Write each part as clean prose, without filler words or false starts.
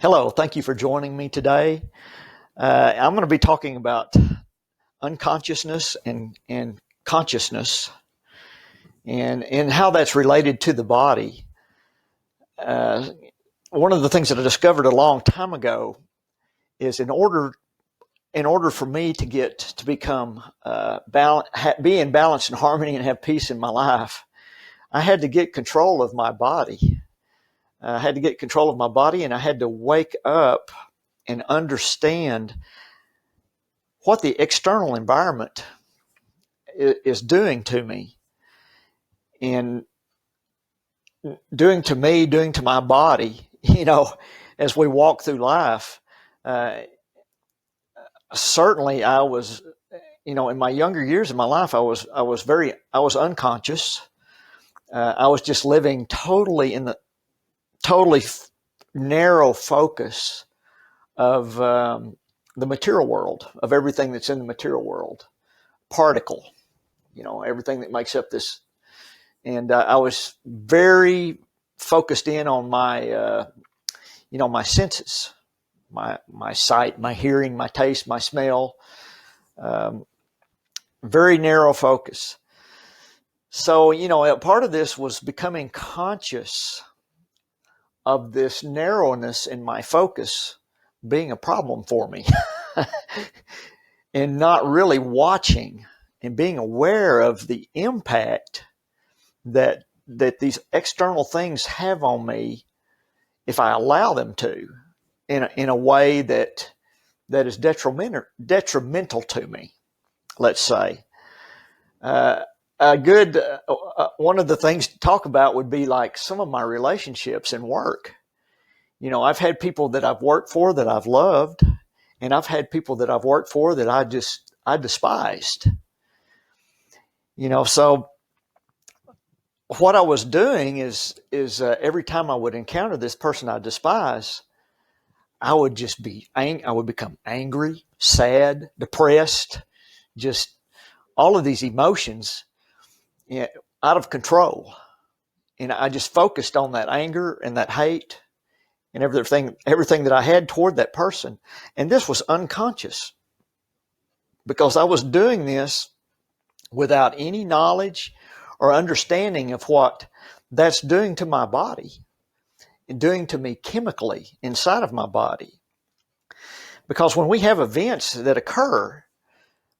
Hello, thank you for joining me today. I'm going to be talking about unconsciousness and consciousness and how that's related to the body. Uh, One of the things that I discovered a long time ago is in order for me to get to become be in balance and harmony and have peace in my life, I had to get control of my body. I had to get control of my body, and I had to wake up and understand what the external environment is doing to me and doing to me, doing to my body, as we walk through life. Uh, Certainly I was, in my younger years of my life, I was unconscious. I was just living totally in the totally narrow focus of the material world, of everything that's in the material world, particle, everything that makes up this. And I was very focused in on my senses, my sight, my hearing, my taste, my smell. Um, Very narrow focus. So, a part of this was becoming conscious of this narrowness in my focus being a problem for me and not really watching and being aware of the impact that these external things have on me if I allow them to in a way that is detrimental to me, let's say. Uh, a good One of the things to talk about would be like some of my relationships and work. I've had people that I've worked for that I've loved, and I've had people that I've worked for that I despised. So what I was doing is every time I would encounter this person I despise, I would I would become angry, sad, depressed, just all of these emotions, out of control. And I just focused on that anger and that hate and everything that I had toward that person. And this was unconscious because I was doing this without any knowledge or understanding of what that's doing to my body and doing to me chemically inside of my body. Because when we have events that occur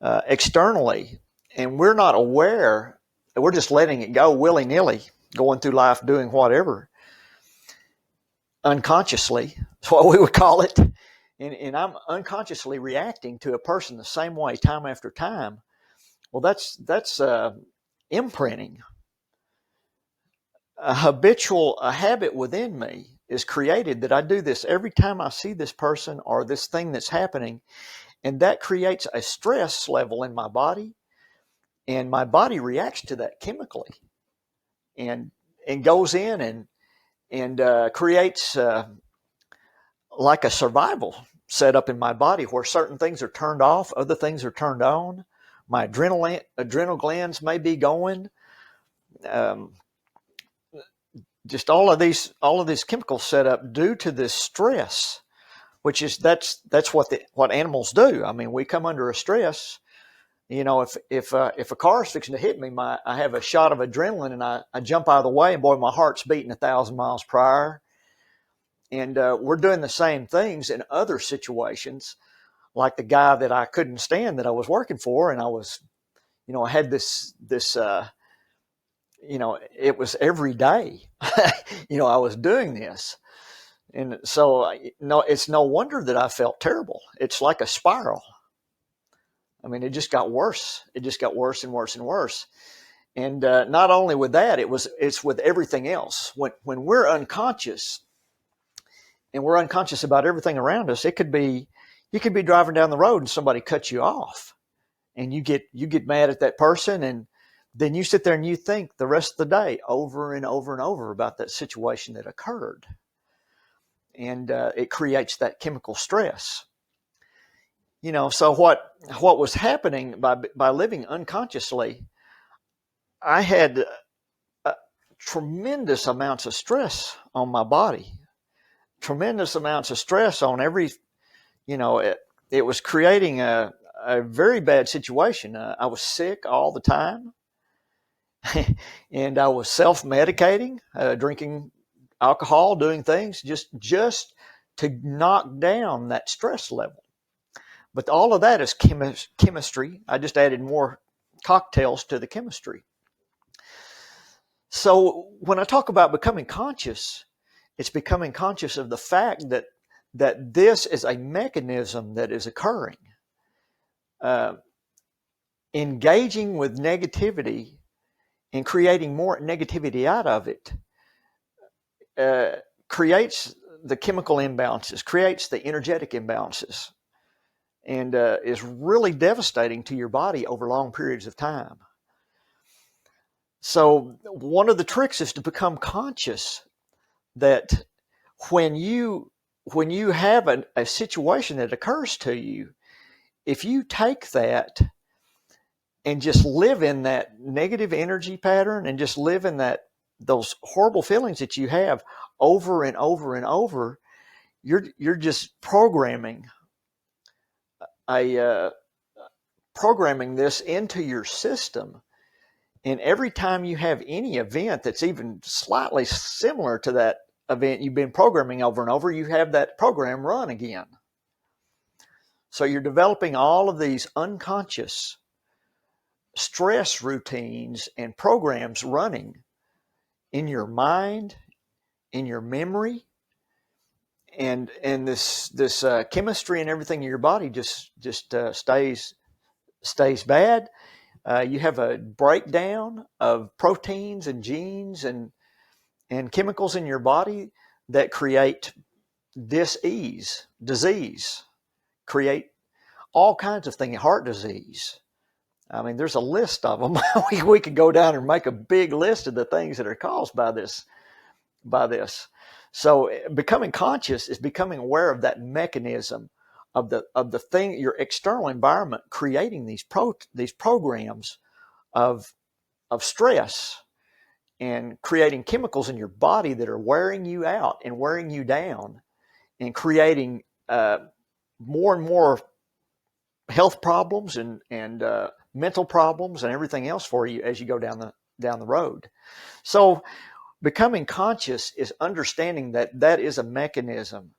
externally and we're not aware, we're just letting it go willy-nilly, going through life doing whatever, unconsciously, that's what we would call it. And I'm unconsciously reacting to a person the same way time after time. Well, that's imprinting. A habit within me is created that I do this every time I see this person or this thing that's happening, and that creates a stress level in my body, and my body reacts to that chemically, and goes in and creates like a survival set up in my body where certain things are turned off, other things are turned on. My adrenal glands may be going. Um, just all of these chemicals set up due to this stress, which is that's what animals do. I mean, we come under a stress. If a car is fixing to hit me, I have a shot of adrenaline, and I jump out of the way, and boy, my heart's beating 1,000 miles per hour. And we're doing the same things in other situations, like the guy that I couldn't stand that I was working for, and I had this. It was every day. I was doing this, and so no, it's no wonder that I felt terrible. It's like a spiral. I mean, it just got worse. It just got worse and worse and worse. And not only with that, it's with everything else. When we're unconscious and we're unconscious about everything around us, you could be driving down the road and somebody cuts you off, and you get mad at that person, and then you sit there and you think the rest of the day over and over and over about that situation that occurred, and it creates that chemical stress. So what was happening by living unconsciously, I had tremendous amounts of stress on my body. tremendous amounts of stress on every, it was creating a very bad situation. I was sick all the time, and I was self-medicating, drinking alcohol, doing things just to knock down that stress level. But all of that is chemistry. I just added more cocktails to the chemistry. So when I talk about becoming conscious, it's becoming conscious of the fact that this is a mechanism that is occurring. Engaging with negativity and creating more negativity out of it creates the chemical imbalances, creates the energetic imbalances, and is really devastating to your body over long periods of time. So one of the tricks is to become conscious that when you have a situation that occurs to you, if you take that and just live in that negative energy pattern and just live in those horrible feelings that you have over and over and over, you're just programming this into your system. And every time you have any event that's even slightly similar to that event you've been programming over and over, you have that program run again. So you're developing all of these unconscious stress routines and programs running in your mind, in your memory, and this chemistry and everything in your body just stays bad. You have a breakdown of proteins and genes and chemicals in your body that create disease, create all kinds of things, heart disease. I mean, there's a list of them. We could go down and make a big list of the things that are caused by this. So becoming conscious is becoming aware of that mechanism of the thing, your external environment creating these programs of stress and creating chemicals in your body that are wearing you out and wearing you down and creating more and more health problems and mental problems and everything else for you as you go down the road. So becoming conscious is understanding that is a mechanism.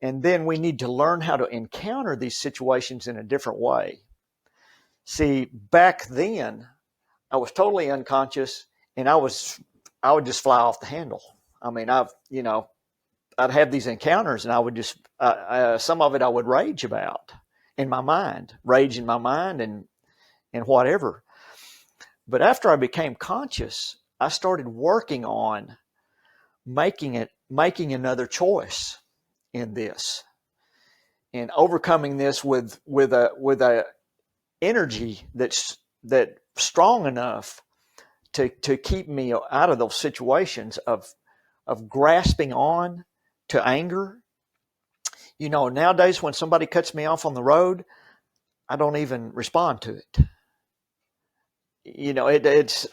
And then we need to learn how to encounter these situations in a different way. See, back then, I was totally unconscious, and I would just fly off the handle. I mean, I'd have these encounters, and I would just some of it I would rage about in my mind, and whatever. But after I became conscious, I started working on making another choice in this and overcoming this with a energy that's strong enough to keep me out of those situations of grasping on to anger. Nowadays when somebody cuts me off on the road, I don't even respond to it. It's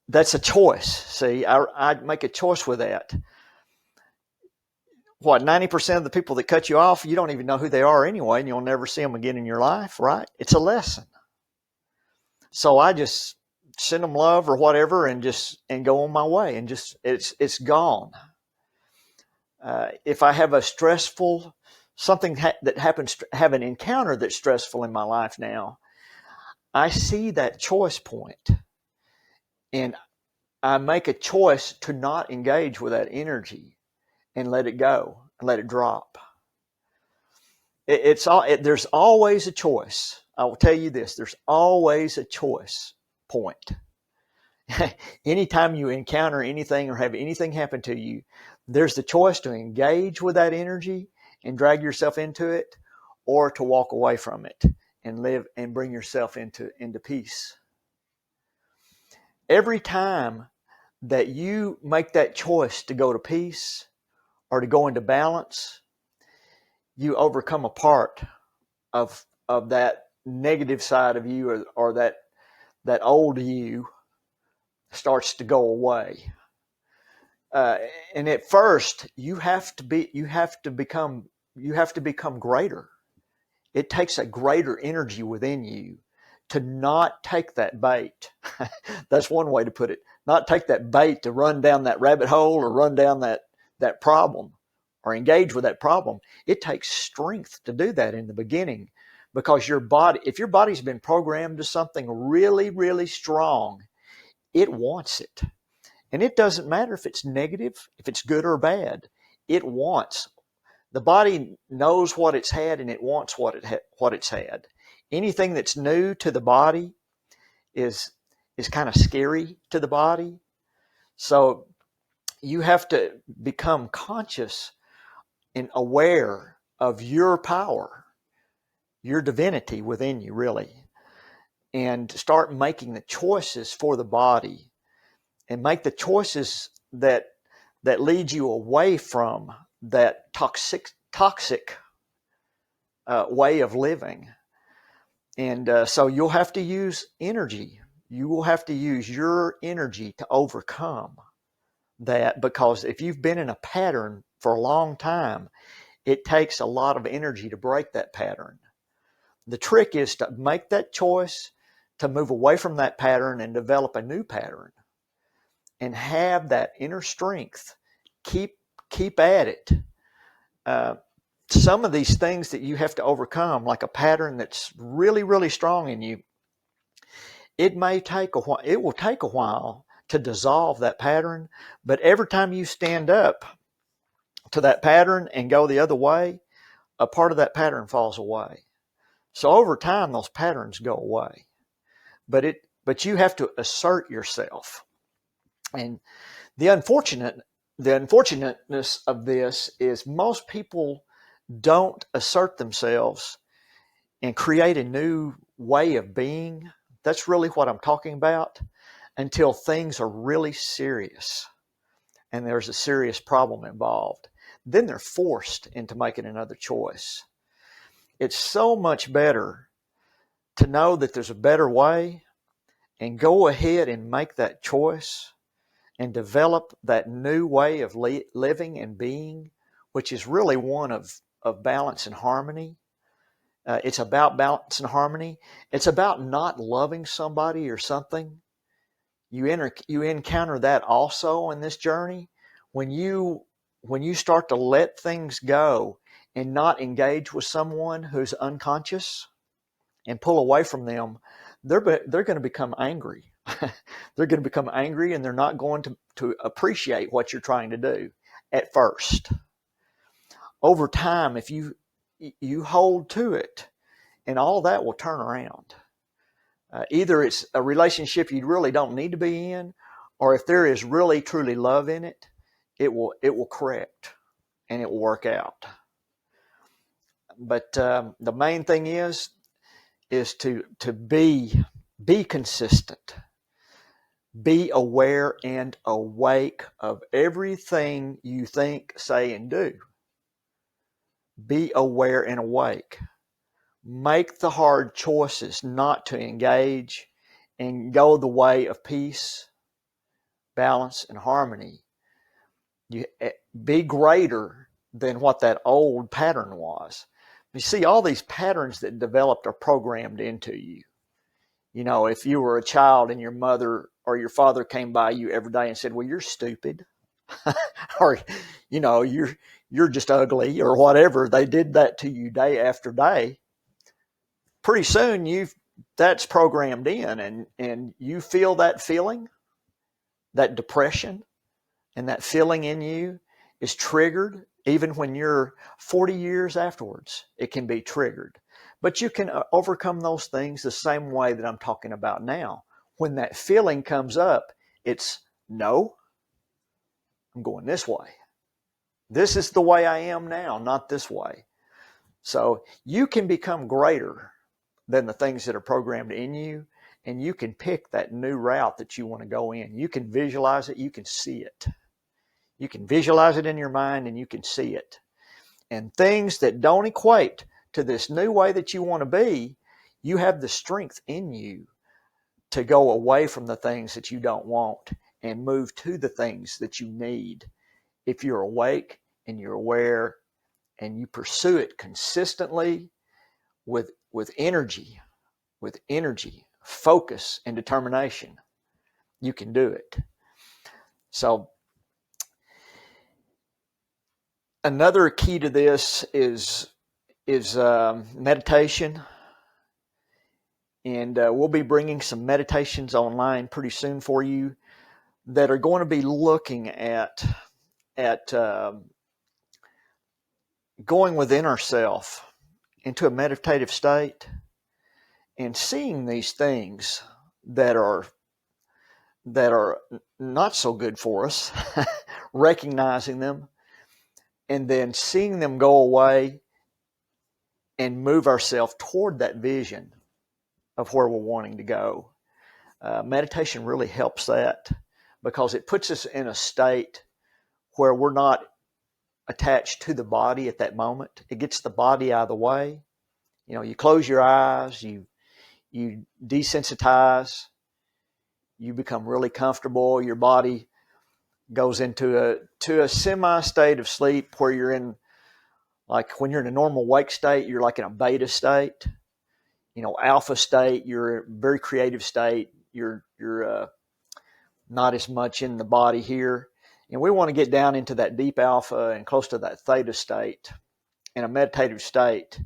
that's a choice. See, I make a choice with that. 90% of the people that cut you off, you don't even know who they are anyway, and you'll never see them again in your life, right? It's a lesson. So I just send them love or whatever and go on my way, and just it's gone. If I have a stressful something that happens, have an encounter that's stressful in my life now, I see that choice point, and I make a choice to not engage with that energy and let it go and let it drop. There's always a choice. I will tell you this, there's always a choice point. Anytime you encounter anything or have anything happen to you, there's the choice to engage with that energy and drag yourself into it, or to walk away from it and live and bring yourself into peace. Every time that you make that choice to go to peace or to go into balance, you overcome a part of that negative side of you, or that old you starts to go away. uh, and at first you have to become greater. It takes a greater energy within you to not take that bait. That's one way to put it. Not take that bait to run down that rabbit hole or run down that problem or engage with that problem. It takes strength to do that in the beginning, because if your body's been programmed to something really, really strong, it wants it. And it doesn't matter if it's negative, if it's good or bad. It wants. The body knows what it's had, and it wants what it's had. Anything that's new to the body is kind of scary to the body. So you have to become conscious and aware of your power, your divinity within you, really, and start making the choices for the body, and make the choices that lead you away from that toxic way of living. And so you'll have to use energy. You will have to use your energy to overcome that, because if you've been in a pattern for a long time, it takes a lot of energy to break that pattern. The trick is to make that choice to move away from that pattern and develop a new pattern, and have that inner strength. Keep at it. Some of these things that you have to overcome, like a pattern that's really, really strong in you, it will take a while to dissolve that pattern. But every time you stand up to that pattern and go the other way, a part of that pattern falls away. So over time, those patterns go away. But you have to assert yourself. And the unfortunateness of this is most people don't assert themselves and create a new way of being. That's really what I'm talking about, until things are really serious and there's a serious problem involved. Then they're forced into making another choice. It's so much better to know that there's a better way and go ahead and make that choice and develop that new way of living and being, which is really one of balance and harmony. It's about balance and harmony. It's about not loving somebody or something. You encounter that also in this journey. When you start to let things go and not engage with someone who's unconscious and pull away from them, they're going to become angry. They're going to become angry, and they're not going to appreciate what you're trying to do at first. Over time, if you hold to it, and all that will turn around. Either it's a relationship you really don't need to be in, or if there is really truly love in it, it will correct and it will work out. But the main thing is to be consistent, be aware and awake of everything you think, say, and do. Be aware and awake. Make the hard choices not to engage and go the way of peace, balance, and harmony. You be greater than what that old pattern was. You see, all these patterns that developed are programmed into you. You know, if you were a child and your mother or your father came by you every day and said, "Well, you're stupid," or, you know, you're just ugly, or whatever, they did that to you day after day. Pretty soon that's programmed in, and you feel that feeling, that depression, and that feeling in you is triggered. Even when you're 40 years afterwards, it can be triggered. But you can overcome those things the same way that I'm talking about now. When that feeling comes up, it's, no, I'm going this way. This is the way I am now, not this way. So you can become greater than the things that are programmed in you, and you can pick that new route that you want to go in. You can visualize it, you can see it. You can visualize it in your mind, and you can see it. And things that don't equate to this new way that you want to be, you have the strength in you to go away from the things that you don't want and move to the things that you need. If you're awake and you're aware and you pursue it consistently with energy, focus, and determination, you can do it. So another key to this is meditation. And we'll be bringing some meditations online pretty soon for you that are going to be looking at going within ourselves into a meditative state and seeing these things that are not so good for us, recognizing them, and then seeing them go away and move ourselves toward that vision of where we're wanting to go. Meditation really helps that because it puts us in a state where we're not attached to the body at that moment. It gets the body out of the way. You know, you close your eyes, you desensitize, you become really comfortable. Your body goes into a semi state of sleep where you're in, like when you're in a normal wake state, you're like in a beta state. You know, alpha state, you're a very creative state. You're not as much in the body here. And we want to get down into that deep alpha and close to that theta state in a meditative state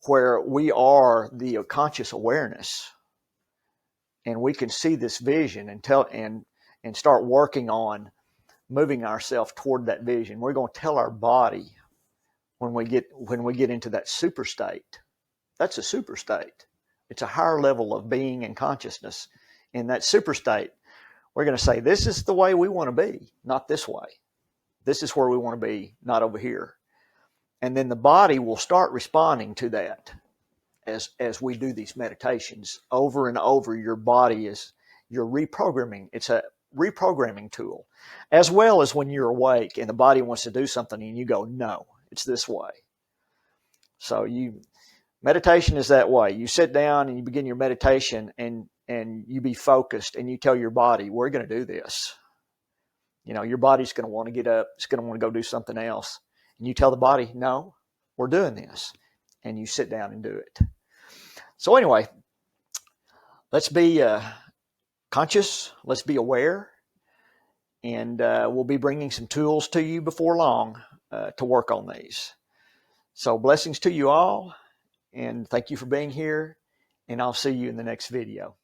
where we are the conscious awareness and we can see this vision and start working on moving ourselves toward that vision. We're going to tell our body when we get into that super state. That's a super state. It's a higher level of being and consciousness. In that super state, we're going to say, this is the way we want to be, not this way. This is where we want to be, not over here. And then the body will start responding to that as we do these meditations over and over. Your body you're reprogramming. It's a reprogramming tool, as well as when you're awake and the body wants to do something and you go, no, it's this way. So meditation is that way. You sit down and you begin your meditation and you be focused and you tell your body, we're going to do this. You know, your body's going to want to get up. It's going to want to go do something else. And you tell the body, no, we're doing this. And you sit down and do it. So anyway, let's be conscious. Let's be aware. And we'll be bringing some tools to you before long to work on these. So blessings to you all. And thank you for being here. And I'll see you in the next video.